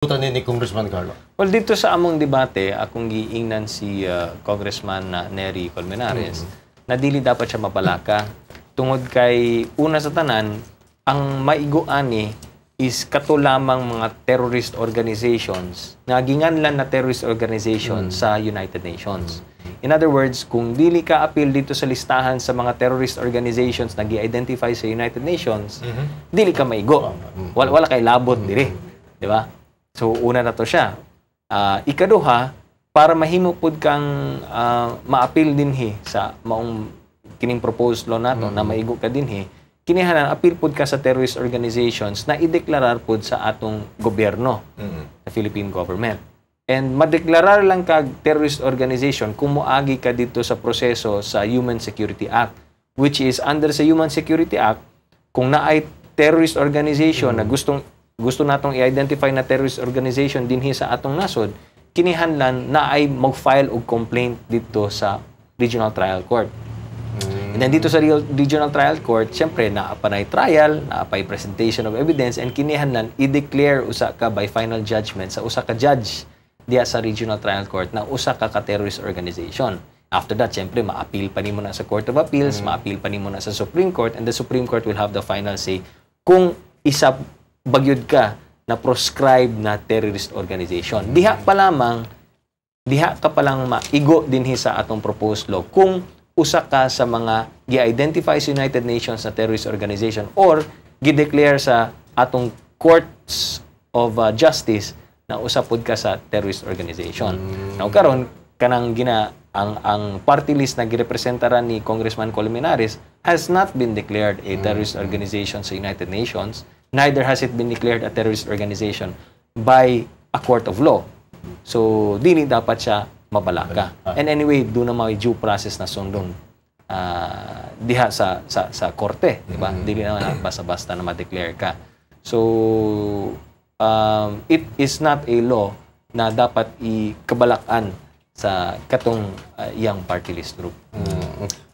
Ni Congressman Carlo. Well, dito sa among debate, akong giingnan si Congressman Nery Colmenares na dili dapat siya mapalaka. Tungod kay una sa tanan, ang maiguani is kato lamang mga terrorist organizations na ginganlan na terrorist organization sa United Nations. In other words, kung dili ka appeal dito sa listahan sa mga terrorist organizations na gi-identify sa United Nations, dili ka maigo. Wala kay labot diri, di ba? So, una na to siya. Ikaduha, para mahimo pud kang ma-appeal dinhi sa maong kining proposed law nato na maigo ka dinhi, kinihanan appeal pud ka sa terrorist organizations na ideklarar pud sa atong gobyerno, sa Philippine government. And madeklarar lang kag terrorist organization kung moagi ka dito sa proseso sa Human Security Act, which is under sa Human Security Act, kung naay terrorist organization na gusto natong i-identify na terrorist organization dinhi sa atong nasod, kinihanlan na ay mag-file og complaint dito sa Regional Trial Court. And then dito sa Regional Trial Court, siyempre naapanay trial, naapay presentation of evidence, and kinihanlan i-declare usa ka by final judgment sa usa ka judge diya sa Regional Trial Court na usa ka terrorist organization. After that, siyempre ma-appeal pa nimo na sa Court of Appeals, ma-appeal pa nimo na sa Supreme Court, and the Supreme Court will have the final say kung isa bagyod ka na proscribed na terrorist organization. Diha ka palang maigo dinhi sa atong proposed law kung usa ka sa mga gi-identify sa United Nations na terrorist organization or gi-declare sa atong courts of justice na usa pud ka sa terrorist organization. Now karon kanang ang party list na girepresentaran ni Congressman Colmenares has not been declared a terrorist organization sa United Nations. Neither has it been declared a terrorist organization by a court of law. So, dili dapat siya mabalaka. And anyway, doon na may due process na sundong diha sa korte. Diba? Dili naman basta-basta na ma-declare ka. So, it is not a law na dapat ikabalakan sa katong young party list group.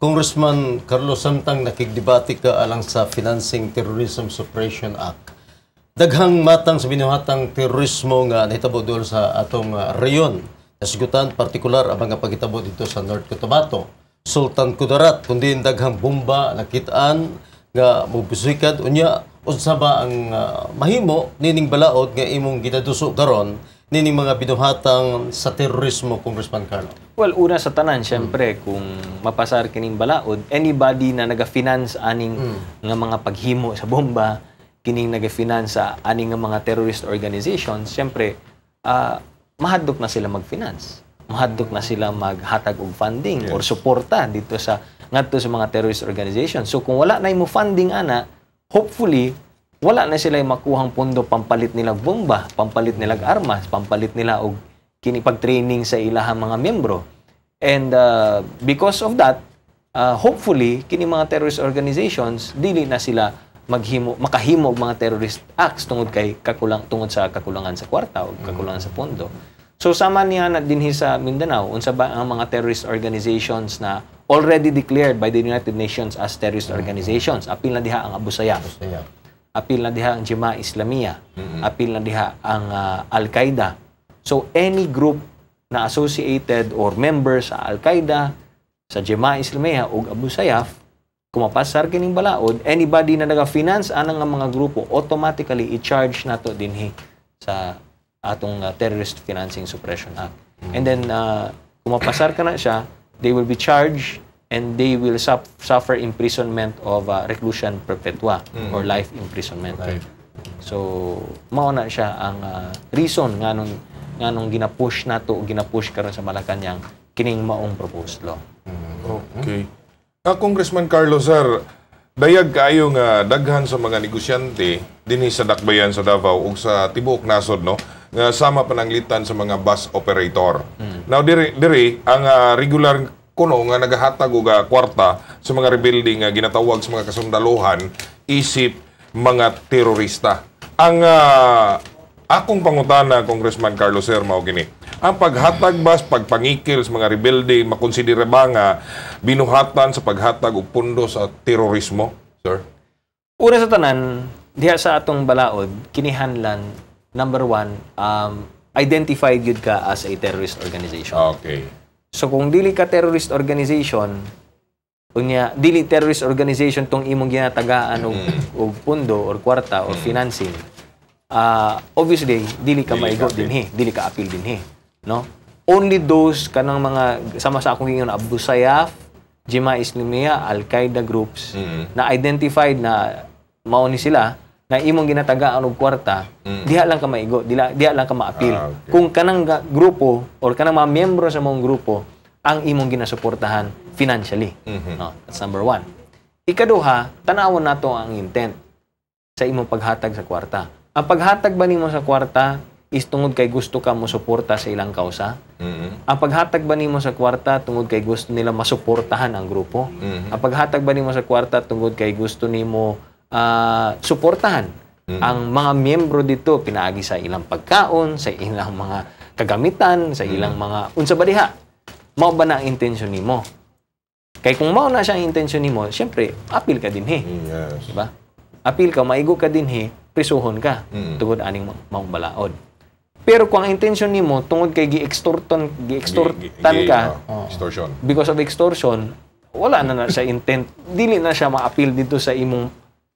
Congressman Carlos, samtang nakigdebate ka alang sa Financing Terrorism Suppression Act, daghang matang sa binuhatang terorismo nga nahitabo doon sa atong reyon. Nasigutan, partikular ang mga pagitabo dito sa North Cotabato, Sultan Kudarat, kundi daghang bomba nakitaan nga mubusikad. Unya, unsa ba ang mahimo nining balaod nga imong ginaduso karon nining mga binuhatang sa terorismo, Congressman Carlo? Well, una sa tanan, syempre, kung mapasar kining balaod, anybody na naga-finance aning nga mga paghimo sa bomba, kining naga-finance sa aning nga mga terrorist organizations, syempre, mahadlok na sila mag-finance. Mahadlok na sila maghatag og funding or suporta dito sa ngadto sa mga terrorist organizations. So kung wala na imo funding ana, hopefully wala na sila makuhang pondo pampalit nilang bomba, pampalit nilang armas, pampalit nila og kini pag-training sa ilahang mga miyembro. And because of that, hopefully kini mga terrorist organizations dili na sila makahimo og mga terrorist acts tungod sa kakulangan sa kwarta o kakulangan sa pondo. So sama niya na dinhi sa Mindanao, unsa ba ang mga terrorist organizations na already declared by the United Nations as terrorist organizations? Apil na diha ang Abu Sayyaf. Apil na diha ang Jemaah Islamiyah. Apil na diha ang Al-Qaeda. So any group na associated or member sa Al-Qaeda, sa Jemaah Islamiyah o Abu Sayyaf, kung mapasar kining balaod, anybody na naga-finance anang mga grupo, automatically i-charge nato dinhi sa atong Terrorist Financing Suppression Act. And then, kung mapasar ka na siya, they will be charged and they will suffer imprisonment of reclusion perpetua or life imprisonment. So, mao na siya ang reason nga nung ginapush nato o ginapush karon sa Malacañang kining maong proposed law. Okay. Congressman Carlos, sir, dayag kayo nga daghan sa mga negosyante dinhi sa dakbayan sa Davao ug sa tibuok nasod, no, nga sama pananglitan sa mga bus operator. Now diri ang regular kuno nga nagahatag og kwarta sa mga rebelde nga ginatawag sa mga kasundaluhan isip mga terorista. Ang akong pangutana, Congressman Carlos, sir, mao gini. Ang paghatag bas, pagpangikil sa mga rebelde, makonsidera ba nga binuhatan sa paghatag og pundo sa terorismo, sir? Una sa tanan, diha sa atong balaod, kinihanlan number one, identified yun ka as a terrorist organization. Okay. So kung dili ka terrorist organization, unya dili terrorist organization tong imong ginatagaan og pundo or kwarta or financing, obviously dili ka maigo dinhi, dili ka appeal dinhi, no? Only those kanang mga sama sa akong ingon Abu Sayyaf, Jemaah Islamiyah, Al-Qaeda groups na identified na mao ni sila na imong ginatagaan og kwarta, diha lang ka maigo, diha lang ka ma-appeal. Okay. Kung kanang grupo or kanang mga miyembro sa mong grupo ang imong ginasuportahan financially. No, that's number one. Ikaduha, tanawon nato ang intent sa imong paghatag sa kwarta. Ang paghatag ba nimo sa kwarta is tungod kay gusto ka mo suporta sa ilang kausa? Ang paghatag ba nimo sa kwarta tungod kay gusto nila masuportahan ang grupo? Ang paghatag ba nimo sa kwarta tungod kay gusto nimo suportahan ang mga miyembro dito pinaagi sa ilang pagkaon, sa ilang mga kagamitan, sa ilang mga unsa ba diha? Mao ba na ang intensyon nimo? Kay kung mao na siya ang intensyon nimo, syempre appeal ka dinhi. Yes. Diba? Appeal ka, maigo ka dinhi, prisuhon ka tungod aning maong balaod. Pero kung ang intensyon nimo tungod kay gi-extortan ka, Extortion. because of extortion, wala na siya intent. Dili na siya ma-appeal dito sa imong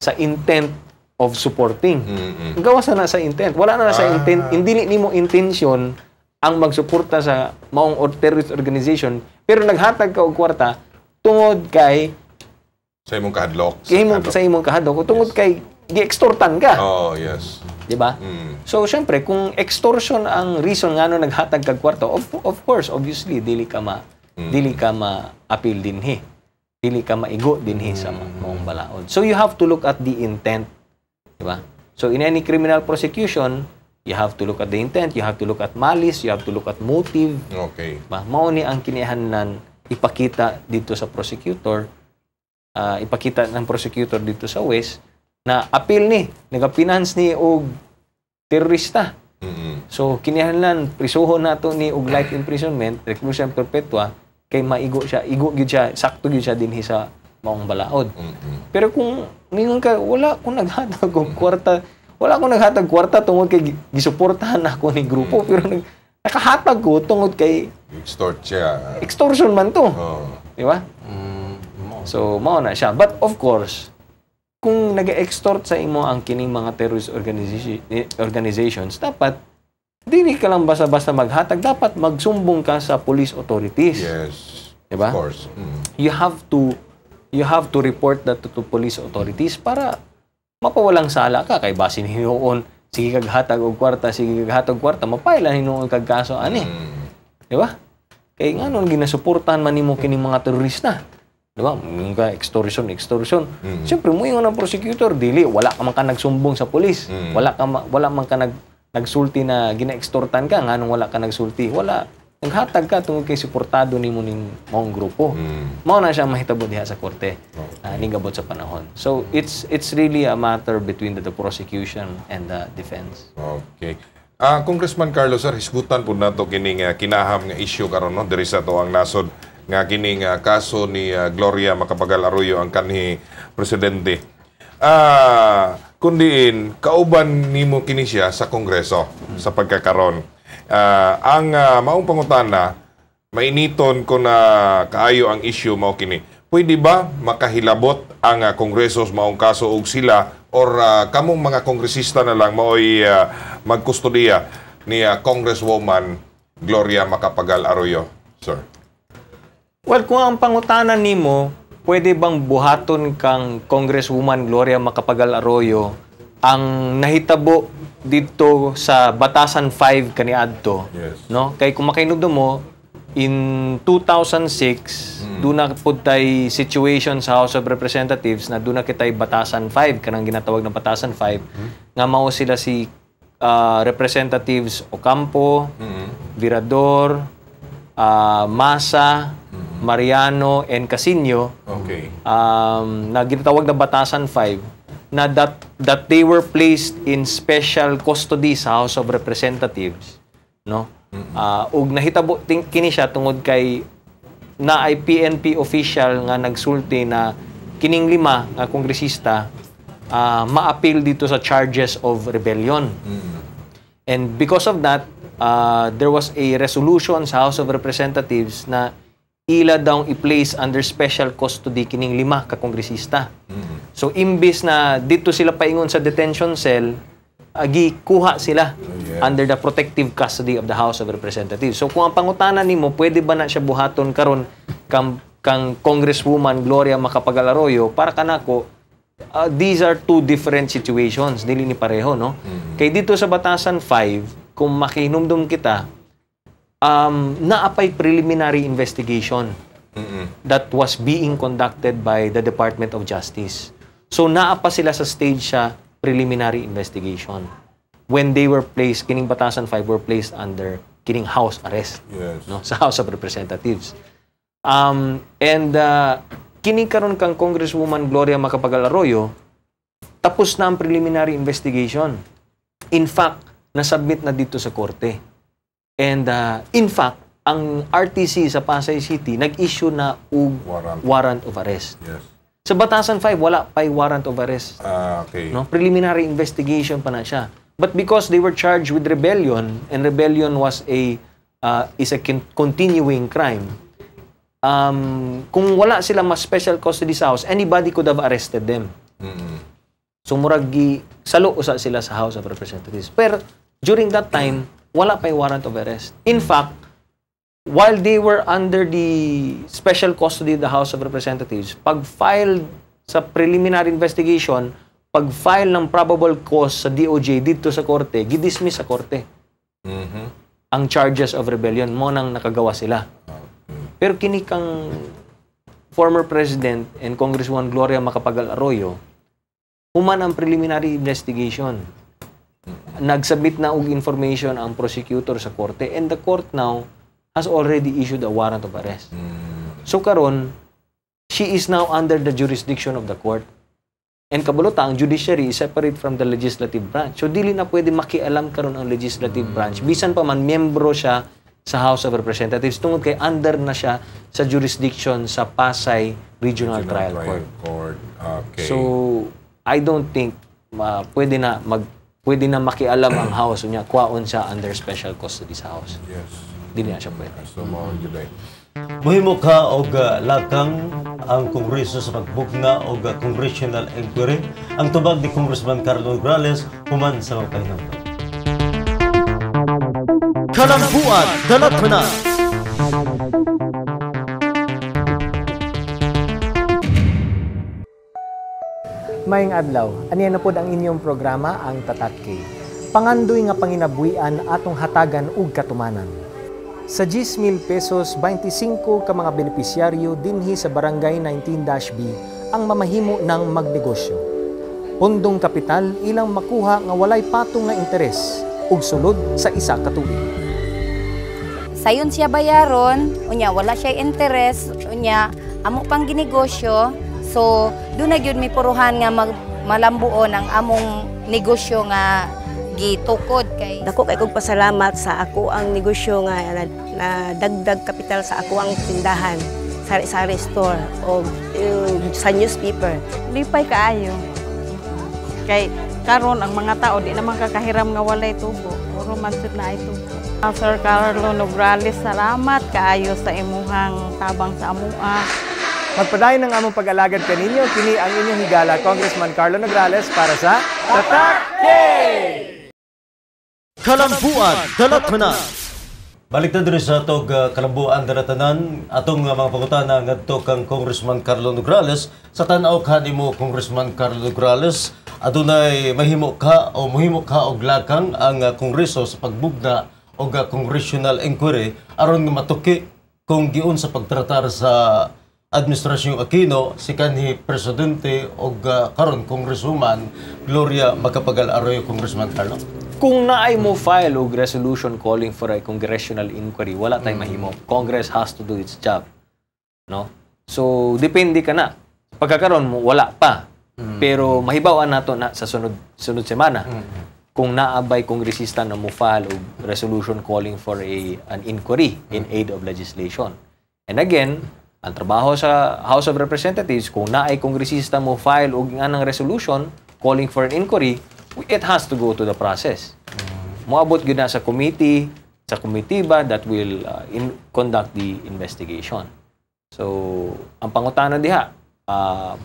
sa intent of supporting. Gawas na sa intent. Wala na sa intent. Hindi nimo intention ang magsuporta sa maong terrorist organization, pero naghatag ka og kwarta tungod kay Sa imong kahadlok. sa imong kahadlok o tungod kay gi-extortan ka. Oh, yes. Di ba? So, syempre, kung extortion ang reason nga no naghatag kag kwarta, of course, obviously, dili ka ma-appeal dinhi. Dili ka maigo dinhi sa maong balaod. So, you have to look at the intent. Di ba? So, in any criminal prosecution, you have to look at the intent, you have to look at malice, you have to look at motive. Okay. Diba? Mao ni ang kinahanglan ipakita dito sa prosecutor, ipakita ng prosecutor dito sa West na appeal ni, nagapinance ni og terorista. So, kinahanglan prisuhon nato ni og life imprisonment, reclusion perpetua, kay maigo siya, igo gyud siya, sakto gyud siya dinhi sa maong balaod. Pero kung ningon ka, wala ko naghatag og kwarta, wala akong naghatag kwarta tungod kay gisuportahan ako ni grupo, pero nakahatag ko tungod kay Extort siya. extortion man to. Oh. Di ba? So, mao na siya. But of course, kung nag-extort sa imo ang kining mga terrorist organizations, dapat dili ka lang basta-basta maghatag, dapat magsumbong ka sa police authorities. Yes. Di ba? Of course. You have to report that to police authorities para mapawalang sala ka kay basin hinuon sige kaghatag og kwarta, mapailan hinuon kag kaso ani. Di ba? Kay nganon ginasuportahan man nimo kini mga terorista. Di ba? Mga extortion. Siyempre mo yung prosecutor dili wala ka man ka nagsumbong sa pulis. Wala man ka nagsulti na gina-extortan ka nganong wala ka nagsulti. Wala. Naghatag ka tungod kay suportado nimo ning maong grupo. Mao na siya mahitabo diha sa korte. Ningabot sa panahon. So it's really a matter between the prosecution and the defense. Okay. Congressman Carlos, sir, hisgutan po nato kining kinaham nga issue karon no diri sa tuang nasod nga kining kaso ni Gloria Macapagal Arroyo ang kanhi presidente. Kundiin kauban nimo kini siya sa Kongreso sa pagkakaron. Ang maong pangutana, mainiton ko na kaayo ang issue mao kini. Pwede ba makahilabot ang Kongreso sa maong kaso og sila or kamong mga kongresista na lang mao'y magkustudiya ni Congresswoman Gloria Macapagal Arroyo, sir? Well, kung ang pangutana nimo, pwede bang buhaton kang Congresswoman Gloria Macapagal Arroyo ang nahitabo dito sa Batasan 5 kaniadto? Yes. No? Kay kung makainugdom mo, in 2006, doon na pud tay situation sa House of Representatives na doon na kitay Batasan 5, kanang ginatawag na Batasan 5, nga mao sila si Representatives Ocampo, Virador, Masa, Mariano, and Casino. Okay. Na ginatawag na Batasan 5, na that they were placed in special custody sa House of Representatives, no? Ug nahitabo kini siya tungod kay na ay PNP official nga nagsulti na kining 5 nga kongresista ma-appeal dito sa charges of rebellion. And because of that, there was a resolution sa House of Representatives na ila daw i-place under special custody kining 5 ka kongresista. So imbis na dito sila paingon sa detention cell, kuha sila under the protective custody of the House of Representatives. So kung ang pangutana nimo, pwede ba na siya buhaton karon kang Congresswoman Gloria Macapagal Arroyo, para kanako these are two different situations, dili ni pareho, no? Kay dito sa Batasan 5, kung makinumdum kita, naapay preliminary investigation that was being conducted by the Department of Justice. So naapa sila sa stage sa preliminary investigation. When they were placed, kining Batasan 5 were placed under kining house arrest, no, sa House of Representatives. Kini karon kang Congresswoman Gloria Macapagal Arroyo, tapos na ang preliminary investigation. In fact, nasubmit na dito sa korte. And in fact, ang RTC sa Pasay City nag-issue na warrant of arrest. Yes. Sa Batasan 5, wala pa'y warrant of arrest. Okay. No? Preliminary investigation pa na siya. But because they were charged with rebellion, and rebellion was is a continuing crime, kung wala sila mas special custody sa house, anybody could have arrested them. So murag salo usa sila sa House of Representatives. Pero during that time, wala pa'y warrant of arrest. In fact, while they were under the special custody of the House of Representatives, pag-file sa preliminary investigation, pag-file ng probable cause sa DOJ dito sa korte, gidismiss sa korte. Ang charges of rebellion mo nang nakagawa sila. Pero kini kang former President and Congresswoman Gloria Macapagal Arroyo, human ang preliminary investigation. Nagsubmit na og information ang prosecutor sa korte, and the court now has already issued a warrant of arrest. So karon, she is now under the jurisdiction of the court. And kabulota, ang judiciary is separate from the legislative branch. So dili na pwede makialam karon ang legislative branch. Bisan pa man miyembro siya sa House of Representatives, tungod kay under na siya sa jurisdiction sa Pasay Regional Trial Court. Okay. So I don't think pwede na makialam ang House niya, kuwaon siya under special custody sa House. Yes. Dili na siya pwede. So mo gyud. Muhimo ka og lakang ang Kongreso sa pagbugna og congressional inquiry. Ang tubag ni Congressman Carlo Nograles human sa mapahinaw. Kalambuan dalat na. Maayong adlaw, aniya na pod ang inyong programa, ang Tatak Kay. Pangandoy nga panginabuhian atong hatagan ug katumanan. Sa 10,000 pesos, 25 ka mga benepisyaryo dinhi sa Barangay 19-B ang mamahimo ng magnegosyo. Pundong kapital ilang makuha nga walay patong nga interes ug sulod sa isa ka tuig. Sayon siya bayaron, unya wala siya interes, unya amo pang ginegosyo. So, doon na yun may puruhan nga malambuon ang among negosyo nga gitukod kay. Dako kay kog pasalamat sa ako ang negosyo nga na dagdag kapital sa ako ang tindahan, sari-sari store o sa newspaper. Lipay kaayo. Kay karon ang mga tao di naman kakahiram nga walay tubo. Puro man sud na ay tubo. Sir Carlo Nograles, salamat kaayo sa imuhang tabang sa amua. Magpadayon ng among pag-alagad kaninyo, kini ang inyong higala, Congressman Carlo Nograles, para sa Tatak Kay! Kalambuan dalat na. Balik na diri sa atong kalambuan dalatanan, atong mga pangutana ngadto kang Congressman Carlo Nograles. Sa tan-aw kanimo Congressman Carlo Nograles, adunay mahimo ka og lakang ang Kongreso sa pagbugna og congressional inquiry aron matuki kung giun sa pagtratar sa Administrasyong Aquino si kanhi Presidente og karon Congresswoman Gloria Macapagal Arroyo. Congressman Carlo, Kung naay mo file og resolution calling for a congressional inquiry, wala tayong mahimo. Congress has to do its job. No? So, depende ka na. Pagkakaroon mo, wala pa. Pero mahibawan nato na sa sunod semana. Kung naabay kongresista na mo file og resolution calling for an inquiry in aid of legislation. And again, ang trabaho sa House of Representatives, kung naay kongresista mo file og anang resolution calling for an inquiry, it has to go to the process. moabot gyud na sa committee, sa committee that will conduct the investigation. So, ang pangutana diha,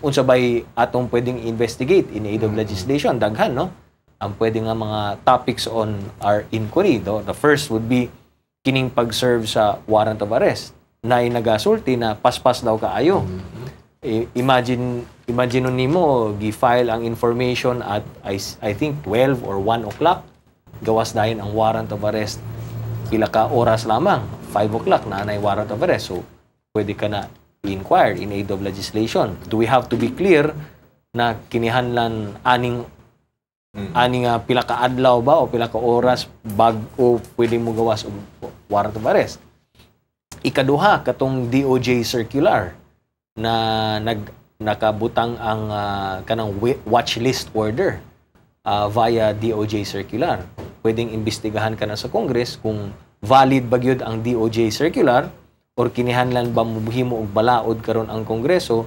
unsa bay atong pwedeng investigate in aid of legislation, daghan, no? Ang pwede nga mga topics on our inquiry, no? The first would be kining pag-serve sa warrant of arrest na nagasulti na paspas daw kaayo. Imagine nimo gi-file ang information at I think 12 or 1 o'clock, gawas dayon ang warrant of arrest pila ka oras lamang, 5 o'clock na nay warrant of arrest. So pwede ka na inquire in aid of legislation. Do we have to be clear na kinihanlan aning pila ka adlaw ba o pila ka oras bago pwede mo gawas og warrant of arrest? Ikaduha, katong DOJ circular na nakabutang ang kanang watch list order via DOJ circular. Pwedeng imbestigahan ka na sa Congress kung valid ba gyud ang DOJ circular or kinihanlan ba muhimo og balaod karon ang Kongreso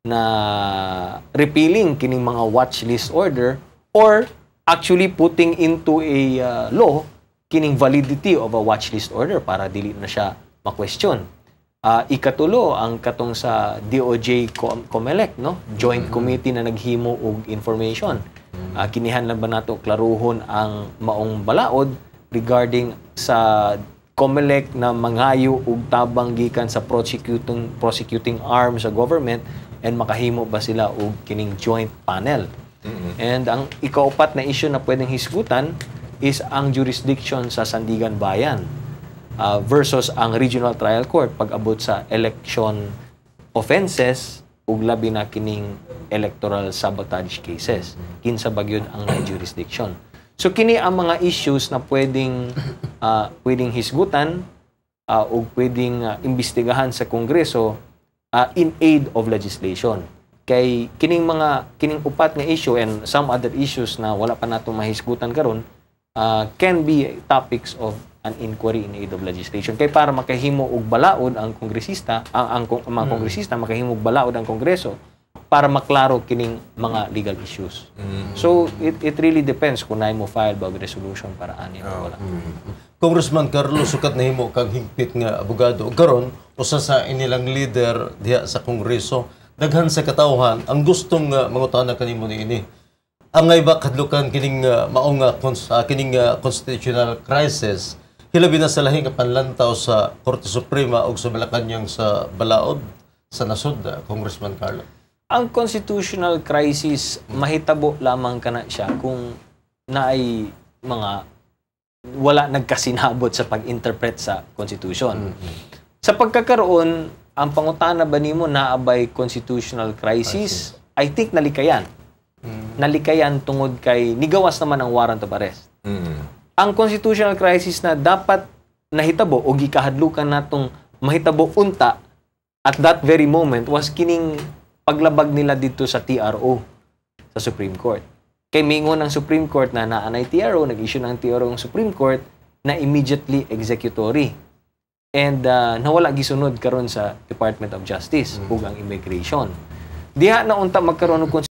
na repealing kining mga watch list order or actually putting into a law kining validity of a watch list order para dili na siya ma-question. Ikatulo, ang katong sa DOJ COMELEC, no? Joint Committee na naghimo og information. Kinihanlan ba nato klaruhon ang maong balaod regarding sa COMELEC na mangayo og tabang gikan sa prosecuting arm sa government and makahimo ba sila og kining joint panel. And ang ikaupat na issue na pwedeng hisgutan is ang jurisdiction sa Sandigan Bayan versus ang Regional Trial Court pag-abot sa election offenses ug labi na kining electoral sabotage cases. Kinsa ba gyud ang jurisdiction. So kini ang mga issues na pwedeng hisgutan ug pwedeng imbestigahan sa Kongreso in aid of legislation. Kay kining upat nga issue and some other issues na wala pa nato mahisgutan karon can be topics of an inquiry in aid of legislation. Kay para makahimo og balaod ang kongresista, ang mga kongresista makahimo og balaod ang Kongreso para maklaro kining mga legal issues. So it really depends kung naay mo file ba og resolution para ani o wala. Congressman Carlos, sukat na himo kang higpit nga abogado. Karon usa sa inilang leader diha sa Kongreso, daghan sa katawhan ang gustong mangutana kanimo niini. Angay ba kadlukan kining maong kining constitutional crisis hilabi na sa lahi nga panlantaw sa Korte Suprema ug sa Malacañang sa balaod sa nasod, Congressman Carlos? Ang constitutional crisis mahitabo lamang kana siya kung naay mga wala nagkasinabot sa pag-interpret sa Constitution. Sa pagkakaroon, ang pangutana ba nimo naabay constitutional crisis? I think nalikayan. Nalikayan tungod kay nigawas naman ang warrant of arrest. Ang constitutional crisis na dapat nahitabo o gikahadlukan natong mahitabo unta at that very moment was kining paglabag nila dito sa TRO sa Supreme Court. Kay mingon ng Supreme Court na naanay TRO, nag-issue ng TRO ng Supreme Court na immediately executory. And nawala gisunod karon sa Department of Justice ug ang immigration. Diha na unta magkaroon og